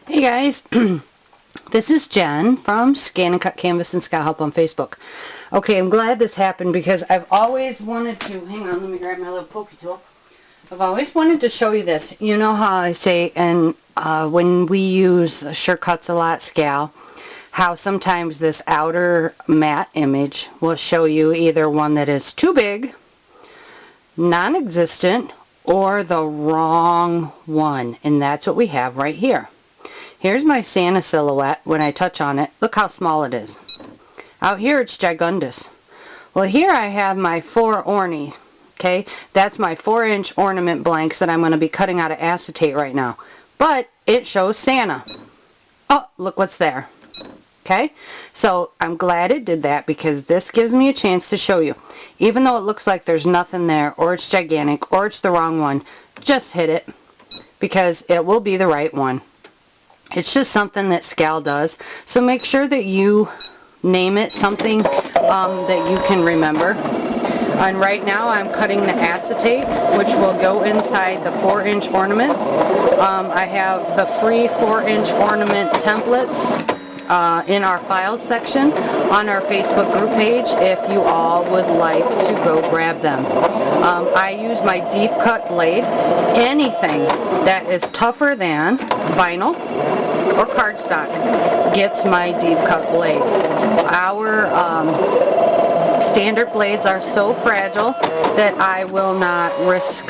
Hey guys, this is Jen from ScanNCut Canvas and Scal Help on Facebook. Okay, I'm glad this happened because I've always wanted to, hang on, let me grab my little pokey tool. I've always wanted to show you this. You know how I say, and when we use Shortcuts a lot, Scal, how sometimes this outer matte image will show you either one that is too big, non-existent, or the wrong one. And that's what we have right here. Here's my Santa silhouette. When I touch on it, look how small it is. Out here it's gigundous. Well, here I have my 4 orny. Okay, that's my 4-inch ornament blanks that I'm going to be cutting out of acetate right now. But it shows Santa. Oh, look what's there. Okay, so I'm glad it did that because this gives me a chance to show you. Even though it looks like there's nothing there, or it's gigantic, or it's the wrong one, just hit it because it will be the right one. It's just something that Scal does, so make sure that you name it something that you can remember. And right now I'm cutting the acetate, which will go inside the 4-inch ornaments. I have the free 4-inch ornament templates in our files section on our Facebook group page if you all would like to go grab them. I use my deep cut blade. Anything that is tougher than vinyl or cardstock gets my deep cut blade. Our standard blades are so fragile that I will not risk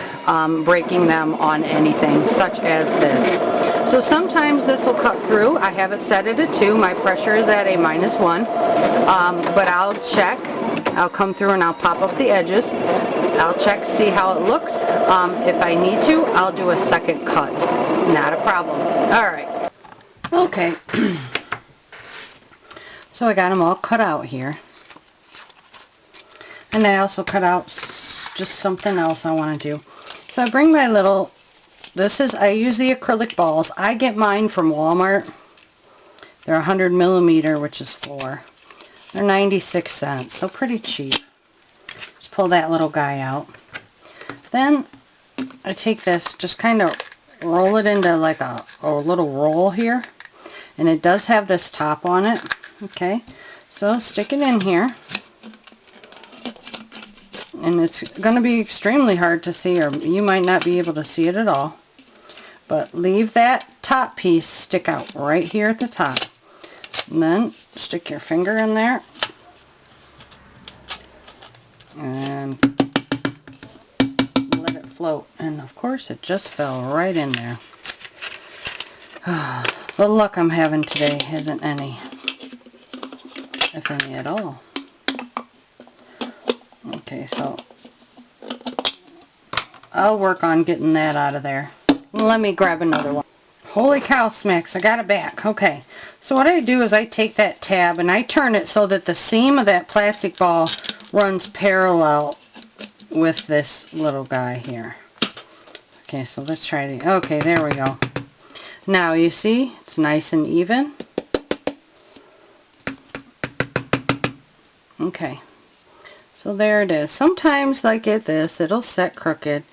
breaking them on anything such as this. So sometimes this will cut through. I have it set at a 2. My pressure is at a -1. But I'll check. I'll come through and I'll pop up the edges. I'll check, see how it looks. If I need to, I'll do a second cut. Not a problem. Alright. Okay. So I got them all cut out here. And I also cut out just something else I want to do. So I bring my little, I use the acrylic balls. I get mine from Walmart. They're 100 millimeter, which is 4. They're 96 cents, so pretty cheap. Just pull that little guy out. Then I take this, just kind of roll it into like a little roll here. And it does have this top on it. Okay, so stick it in here. And it's going to be extremely hard to see, or you might not be able to see it at all. But leave that top piece stick out right here at the top. And then stick your finger in there. And let it float. And of course it just fell right in there. The luck I'm having today isn't any, if any at all. Okay, so I'll work on getting that out of there. Let me grab another one. Holy cow smacks, I got it back. Okay, so what I do is I take that tab and I turn it so that the seam of that plastic ball runs parallel with this little guy here. Okay, so let's try the, okay, there we go. Now you see, it's nice and even. Okay. So there it is. Sometimes like this, it'll set crooked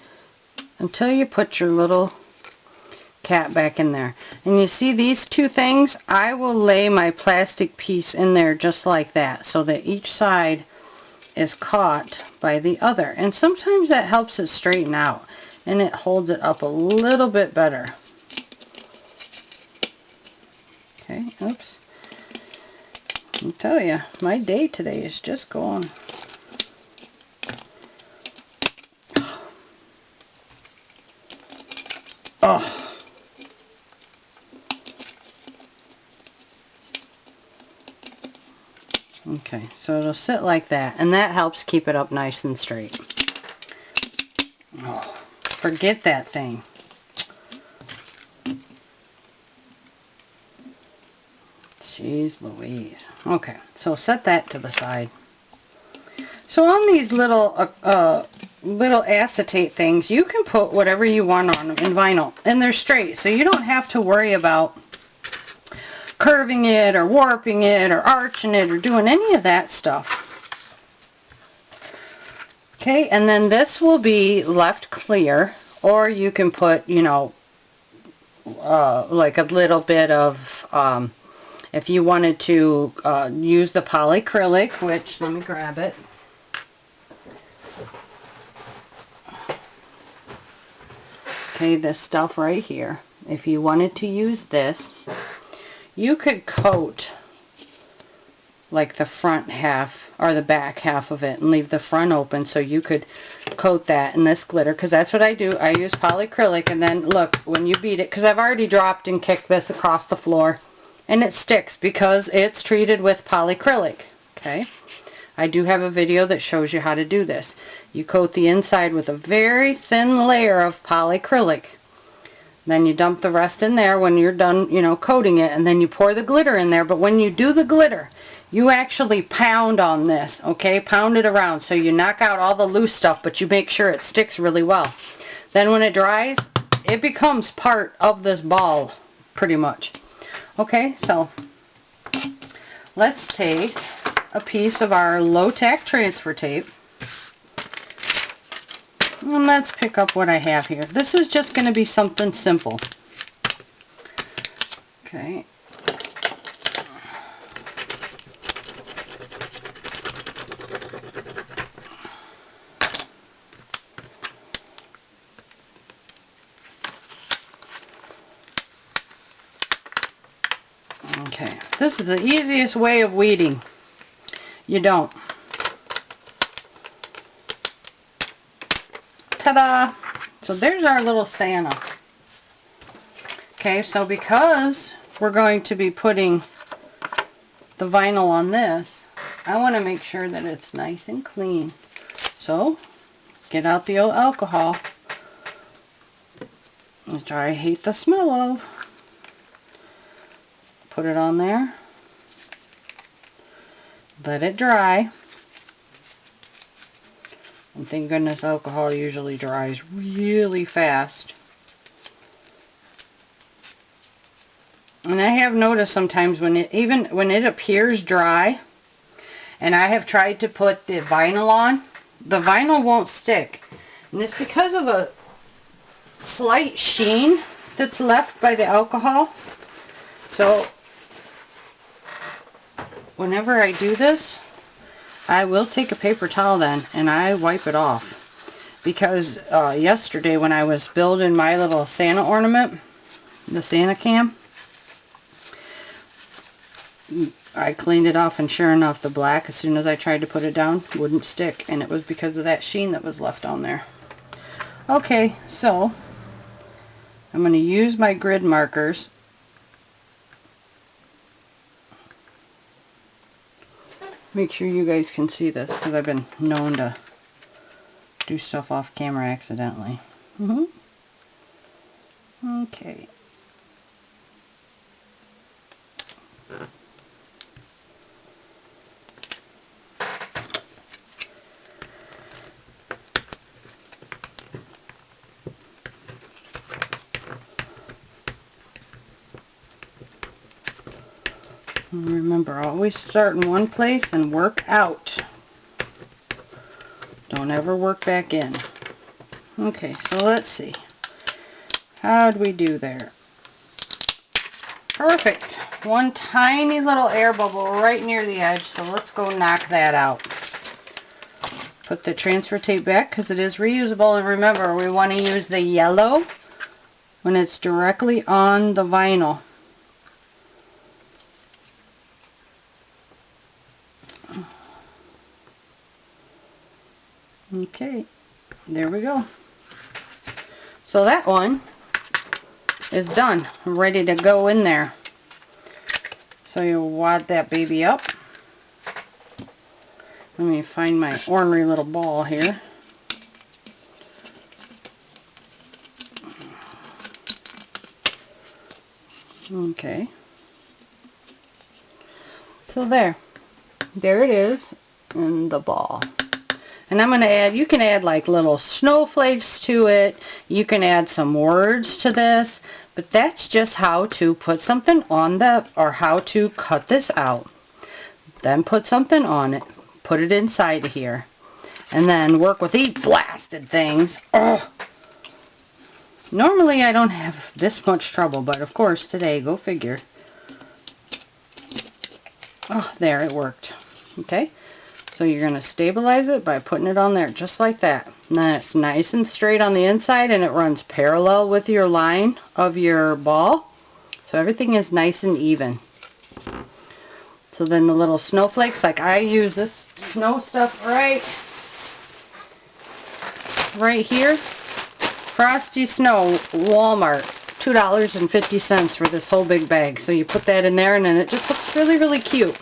until you put your little cap back in there. And you see these two things? I will lay my plastic piece in there just like that so that each side is caught by the other. And sometimes that helps it straighten out and it holds it up a little bit better. Okay, oops. I'll tell you, my day today is just going. Oh. Okay, so it'll sit like that, and that helps keep it up nice and straight. Oh, forget that thing. Jeez Louise. Okay, so set that to the side. So on these little little acetate things, you can put whatever you want on them in vinyl, and they're straight, so you don't have to worry about curving it or warping it or arching it or doing any of that stuff. Okay, and then this will be left clear, or you can put, you know, like a little bit of, if you wanted to use the polyacrylic, which, let me grab it. Okay, this stuff right here. If you wanted to use this, you could coat like the front half or the back half of it and leave the front open, so you could coat that in this glitter, because that's what I do. I use polyacrylic, and then look, when you beat it, because I've already dropped and kicked this across the floor, and it sticks because it's treated with polyacrylic. Okay, I do have a video that shows you how to do this. You coat the inside with a very thin layer of polyacrylic. Then you dump the rest in there when you're done, you know, coating it, and then you pour the glitter in there. But when you do the glitter, you actually pound on this, okay? Pound it around so you knock out all the loose stuff, but you make sure it sticks really well. Then when it dries, it becomes part of this ball, pretty much. Okay, so let's take a piece of our low-tack transfer tape. And let's pick up what I have here. This is just going to be something simple. Okay. Okay. This is the easiest way of weeding. You don't. Ta-da! So there's our little Santa. Okay, so because we're going to be putting the vinyl on this, I want to make sure that it's nice and clean. So, get out the old alcohol, which I hate the smell of. Put it on there. Let it dry. And thank goodness alcohol usually dries really fast. And I have noticed sometimes when it, even when it appears dry, and I have tried to put the vinyl on, the vinyl won't stick. And it's because of a slight sheen that's left by the alcohol. So whenever I do this, I will take a paper towel then and I wipe it off, because yesterday when I was building my little Santa ornament, the Santa cam, I cleaned it off, and sure enough the black, as soon as I tried to put it down, wouldn't stick, and it was because of that sheen that was left on there. Okay, so I'm going to use my grid markers. Make sure you guys can see this, because I've been known to do stuff off camera accidentally. Okay. Remember, always start in one place and work out. Don't ever work back in. Okay, so let's see. How'd we do there? Perfect. One tiny little air bubble right near the edge, so let's go knock that out. Put the transfer tape back because it is reusable, and remember, we want to use the yellow when it's directly on the vinyl. Okay, there we go. So that one is done, ready to go in there. So you wad that baby up. Let me find my ornery little ball here. Okay. So there it is in the ball. And I'm going to add, you can add like little snowflakes to it. You can add some words to this. But that's just how to put something on the, or how to cut this out. Then put something on it. Put it inside of here. And then work with these blasted things. Oh. Normally I don't have this much trouble, but of course today, go figure. Oh, there, it worked. Okay, so you're going to stabilize it by putting it on there just like that. And then it's nice and straight on the inside, and it runs parallel with your line of your ball. So everything is nice and even. So then the little snowflakes, like I use this snow stuff right here. Frosty Snow, Walmart, $2.50 for this whole big bag. So you put that in there, and then it just looks really, really cute.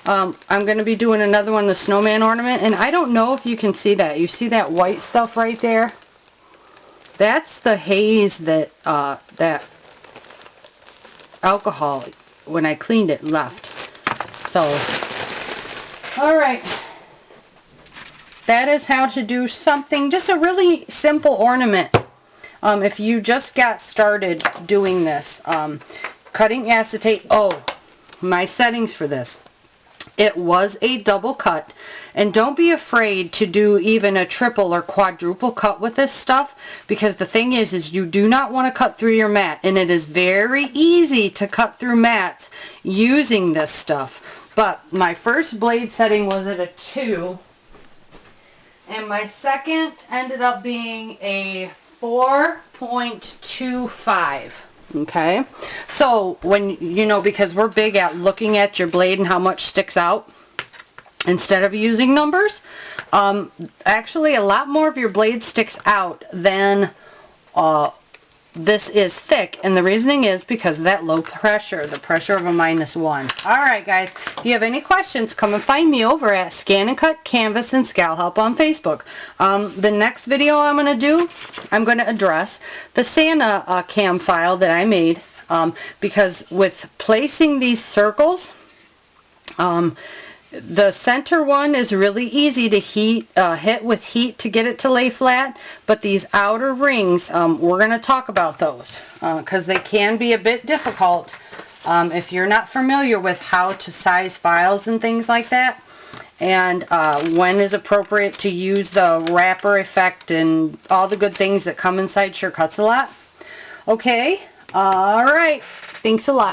I'm going to be doing another one, the snowman ornament, and I don't know if you can see that. You see that white stuff right there? That's the haze that that alcohol, when I cleaned it, left. So, alright. That is how to do something, just a really simple ornament. If you just got started doing this, cutting acetate, oh, my settings for this. It was a double cut, and don't be afraid to do even a triple or quadruple cut with this stuff, because the thing is you do not want to cut through your mat, and it is very easy to cut through mats using this stuff. But my first blade setting was at a 2, and my second ended up being a 4.25. Okay, so when, you know, because we're big at looking at your blade and how much sticks out instead of using numbers, actually a lot more of your blade sticks out than this is thick, and the reasoning is because of that low pressure, the pressure of a -1. Alright guys, if you have any questions, come and find me over at ScanNCut, Canvas, and Scal Help on Facebook. The next video I'm going to do, I'm going to address the Santa cam file that I made, because with placing these circles, the center one is really easy to hit with heat to get it to lay flat, but these outer rings, we're going to talk about those because they can be a bit difficult if you're not familiar with how to size files and things like that, and when is appropriate to use the wrapper effect and all the good things that come inside SureCuts a lot. Okay, alright, thanks a lot.